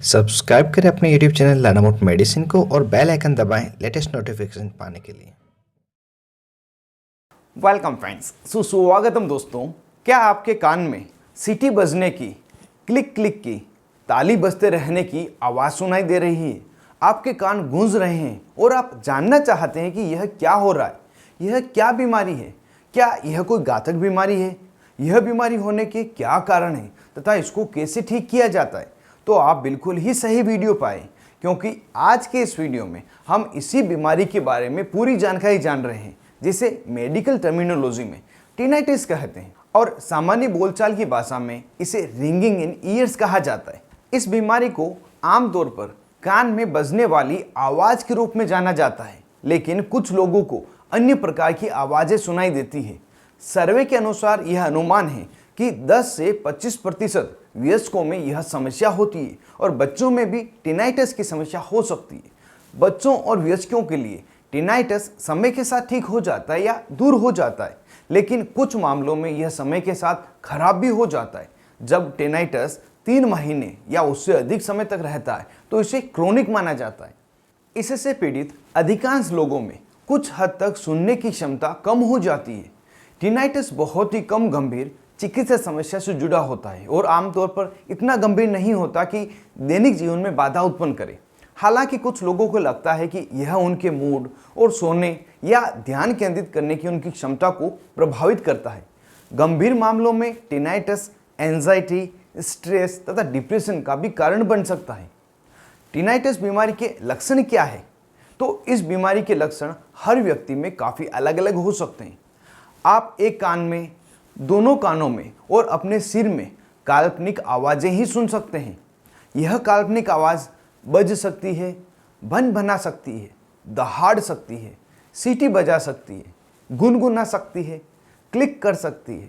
Subscribe करें अपने YouTube channel लानामोट medicine को और बेल आइकन दबाएं लेटेस्ट नोटिफिकेशन पाने के लिए। वेलकम फ्रेंड्स, सुस्वागतम दोस्तों। क्या आपके कान में सीटी बजने की, क्लिक क्लिक की, ताली बजते रहने की आवाज़ सुनाई दे रही है? आपके कान गूंज रहे हैं और आप जानना चाहते हैं कि यह क्या हो रहा है, यह क्या बीमारी है, क्या यह कोई घातक बीमारी है, यह बीमारी होने के क्या कारण है तथा इसको कैसे ठीक किया जाता है? तो आप बिल्कुल ही सही वीडियो पाए, क्योंकि आज के इस वीडियो में हम इसी बीमारी के बारे में पूरी जानकारी जान रहे हैं, जिसे मेडिकल टर्मिनोलॉजी में टिनाइटिस कहते हैं और सामान्य बोलचाल की भाषा में इसे रिंगिंग इन ईयर्स कहा जाता है। इस बीमारी को आमतौर पर कान में बजने वाली आवाज़ के रूप में जाना जाता है, लेकिन कुछ लोगों को अन्य प्रकार की आवाज़ें सुनाई देती है। सर्वे के अनुसार यह अनुमान है कि 10 से 25% वयस्कों में यह समस्या होती है और बच्चों में भी टिनाइटिस की समस्या हो सकती है। बच्चों और वयस्कों के लिए टिनाइटिस समय के साथ ठीक हो जाता है या दूर हो जाता है, लेकिन कुछ मामलों में यह समय के साथ खराब भी हो जाता है। जब टिनाइटिस 3 महीने या उससे अधिक समय तक रहता है तो इसे क्रोनिक माना जाता है। इससे पीड़ित अधिकांश लोगों में कुछ हद तक सुनने की क्षमता कम हो जाती है। टिनाइटिस बहुत ही कम गंभीर चिकित्सा समस्या से जुड़ा होता है और आमतौर पर इतना गंभीर नहीं होता कि दैनिक जीवन में बाधा उत्पन्न करे। हालांकि कुछ लोगों को लगता है कि यह उनके मूड और सोने या ध्यान केंद्रित करने की उनकी क्षमता को प्रभावित करता है। गंभीर मामलों में टिनाइटिस एंजाइटी, स्ट्रेस तथा डिप्रेशन का भी कारण बन सकता है। टिनाइटिस बीमारी के लक्षण क्या है? तो इस बीमारी के लक्षण हर व्यक्ति में काफ़ी अलग अलग हो सकते हैं। आप एक कान में, दोनों कानों में और अपने सिर में काल्पनिक आवाज़ें ही सुन सकते हैं। यह काल्पनिक आवाज़ बज सकती है, भन भना सकती है, दहाड़ सकती है, सीटी बजा सकती है, गुनगुना सकती है, क्लिक कर सकती है,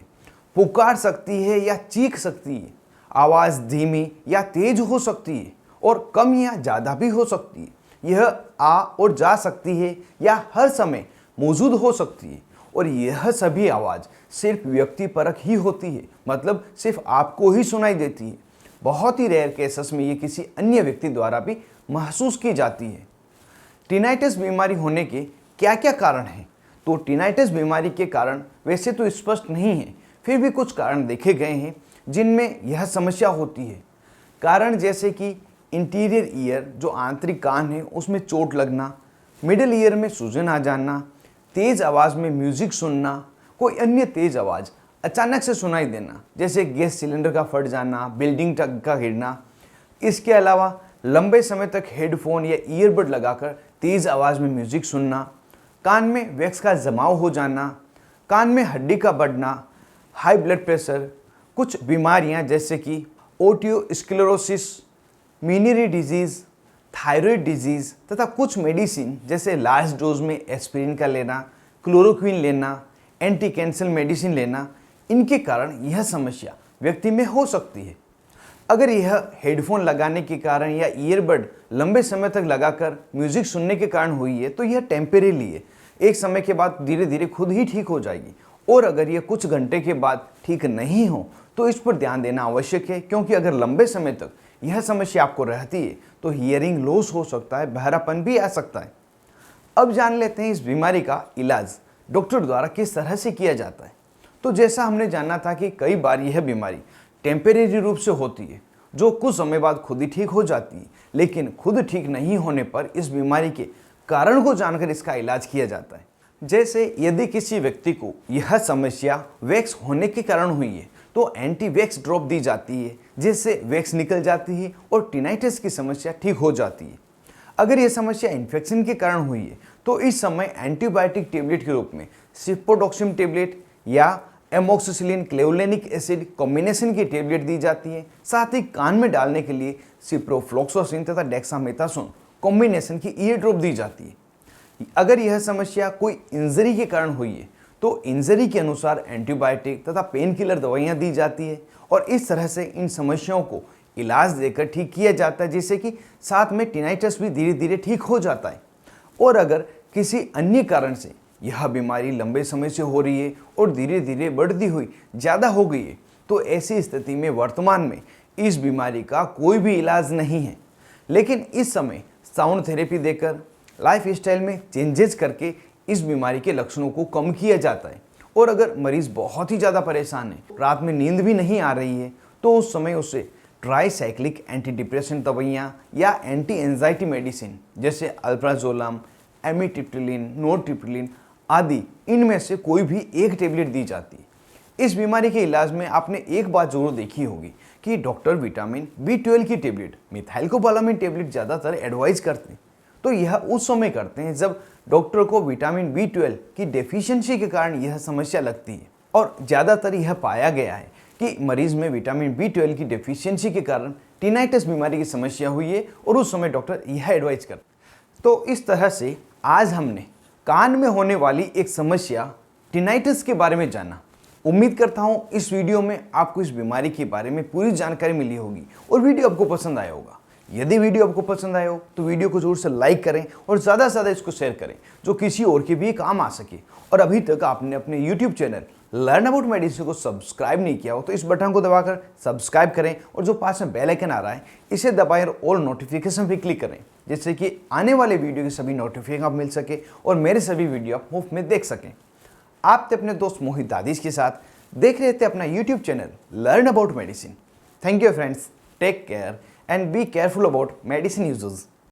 पुकार सकती है या चीख सकती है। आवाज़ धीमी या तेज हो सकती है और कम या ज़्यादा भी हो सकती है। यह आ और जा सकती है या हर समय मौजूद हो सकती है और यह सभी आवाज़ सिर्फ व्यक्ति परख ही होती है, मतलब सिर्फ आपको ही सुनाई देती है। बहुत ही रेयर केसेस में ये किसी अन्य व्यक्ति द्वारा भी महसूस की जाती है। टिनाइटिस बीमारी होने के क्या क्या कारण हैं? तो टिनाइटिस बीमारी के कारण वैसे तो स्पष्ट नहीं है, फिर भी कुछ कारण देखे गए हैं जिनमें यह समस्या होती है। कारण जैसे कि इंटीरियर ईयर, जो आंतरिक कान है, उसमें चोट लगना, मिडिल ईयर में सूजन आ जाना, तेज़ आवाज़ में म्यूजिक सुनना, कोई अन्य तेज़ आवाज़ अचानक से सुनाई देना, जैसे गैस सिलेंडर का फट जाना, बिल्डिंग का गिरना। इसके अलावा लंबे समय तक हेडफोन या ईयरबड लगाकर तेज़ आवाज़ में म्यूजिक सुनना, कान में वैक्स का जमाव हो जाना, कान में हड्डी का बढ़ना, हाई ब्लड प्रेशर, कुछ बीमारियां जैसे कि ओटियोस्क्लेरोसिस, मिनरी डिजीज़, थायराइड डिजीज़ तथा कुछ मेडिसिन जैसे लार्ज डोज में एस्पिरिन का लेना, क्लोरोक्विन लेना, एंटी कैंसर मेडिसिन लेना, इनके कारण यह समस्या व्यक्ति में हो सकती है। अगर यह हेडफोन लगाने के कारण या ईयरबड लंबे समय तक लगाकर म्यूजिक सुनने के कारण हुई है तो यह टेम्परेरी है, एक समय के बाद धीरे धीरे खुद ही ठीक हो जाएगी। और अगर यह कुछ घंटे के बाद ठीक नहीं हो तो इस पर ध्यान देना आवश्यक है, क्योंकि अगर लंबे समय तक यह समस्या आपको रहती है तो हियरिंग लॉस हो सकता है, बहरापन भी आ सकता है। अब जान लेते हैं इस बीमारी का इलाज डॉक्टर द्वारा किस तरह से किया जाता है। तो जैसा हमने जाना था कि कई बार यह बीमारी टेम्परेरी रूप से होती है, जो कुछ समय बाद खुद ही ठीक हो जाती है, लेकिन खुद ठीक नहीं होने पर इस बीमारी के कारण को जानकर इसका इलाज किया जाता है। जैसे यदि किसी व्यक्ति को यह समस्या वैक्स होने के कारण हुई है तो एंटी वैक्स ड्रॉप दी जाती है, जिससे वैक्स निकल जाती है और टिनाइटिस की समस्या ठीक हो जाती है। अगर यह समस्या इन्फेक्शन के कारण हुई है तो इस समय एंटीबायोटिक टेबलेट के रूप में सिप्रोडॉक्सिम टेबलेट या एमोक्सिसिलिन क्लेवुलेनिक एसिड कॉम्बिनेशन की टेबलेट दी जाती है। साथ ही कान में डालने के लिए सिप्रोफ्लॉक्सासिन तथा डेक्सामेथासोन कॉम्बिनेशन की ईयर ड्रॉप दी जाती है। अगर यह समस्या कोई इंजरी के कारण हुई है तो इंजरी के अनुसार एंटीबायोटिक तथा पेन किलर दवाइयाँ दी जाती है और इस तरह से इन समस्याओं को इलाज देकर ठीक किया जाता है, जिससे कि साथ में टिनाइटिस भी धीरे धीरे ठीक हो जाता है। और अगर किसी अन्य कारण से यह बीमारी लंबे समय से हो रही है और धीरे धीरे बढ़ती हुई ज़्यादा हो गई है तो ऐसी स्थिति में वर्तमान में इस बीमारी का कोई भी इलाज नहीं है। लेकिन इस समय साउंड थेरेपी देकर लाइफ स्टाइल में चेंजेस करके इस बीमारी के लक्षणों को कम किया जाता है। और अगर मरीज बहुत ही ज़्यादा परेशान है, रात में नींद भी नहीं आ रही है, तो उस समय उसे ट्राईसाइक्लिक एंटी डिप्रेशन दवाइयाँ या एंटी एंजाइटी मेडिसिन जैसे अल्प्राजोलम, एमिट्रिप्टिलिन, नोरट्रिप्टिलिन आदि इनमें से कोई भी एक टेबलेट दी जाती है। इस बीमारी के इलाज में आपने एक बात जरूर देखी होगी कि डॉक्टर विटामिन B12 की टेबलेट, मिथाइलकोबालामिन टेबलेट ज़्यादातर एडवाइज करते हैं। तो यह उस समय करते हैं जब डॉक्टर को विटामिन B12 की डेफिशिएंसी के कारण यह समस्या लगती है। और ज़्यादातर यह पाया गया है कि मरीज में विटामिन B12 की डेफिशिएंसी के कारण टिनाइटिस बीमारी की समस्या हुई है और उस समय डॉक्टर यह एडवाइज करते। तो इस तरह से आज हमने कान में होने वाली एक समस्या टिनाइटिस के बारे में जाना। उम्मीद करता हूँ इस वीडियो में आपको इस बीमारी के बारे में पूरी जानकारी मिली होगी और वीडियो आपको पसंद आया होगा। यदि वीडियो आपको पसंद आया हो तो वीडियो को जरूर से लाइक करें और ज़्यादा से ज़्यादा इसको शेयर करें जो किसी और के भी काम आ सके। और अभी तक आपने अपने YouTube channel learn about medicine को सब्सक्राइब नहीं किया हो तो इस बटन को दबाकर सब्सक्राइब करें और जो पास में बेल आइकन आ रहा है इसे दबाएं और ऑल नोटिफिकेशन भी क्लिक करें, जिससे कि आने वाले वीडियो के सभी नोटिफिकेशन आप मिल सके और मेरे सभी वीडियो आप मुफ्त में देख सकें। आप थे अपने दोस्त मोहित दादिश के साथ देख रहे थे अपना YouTube channel learn about medicine. Thank you friends, take care and be careful about medicine uses.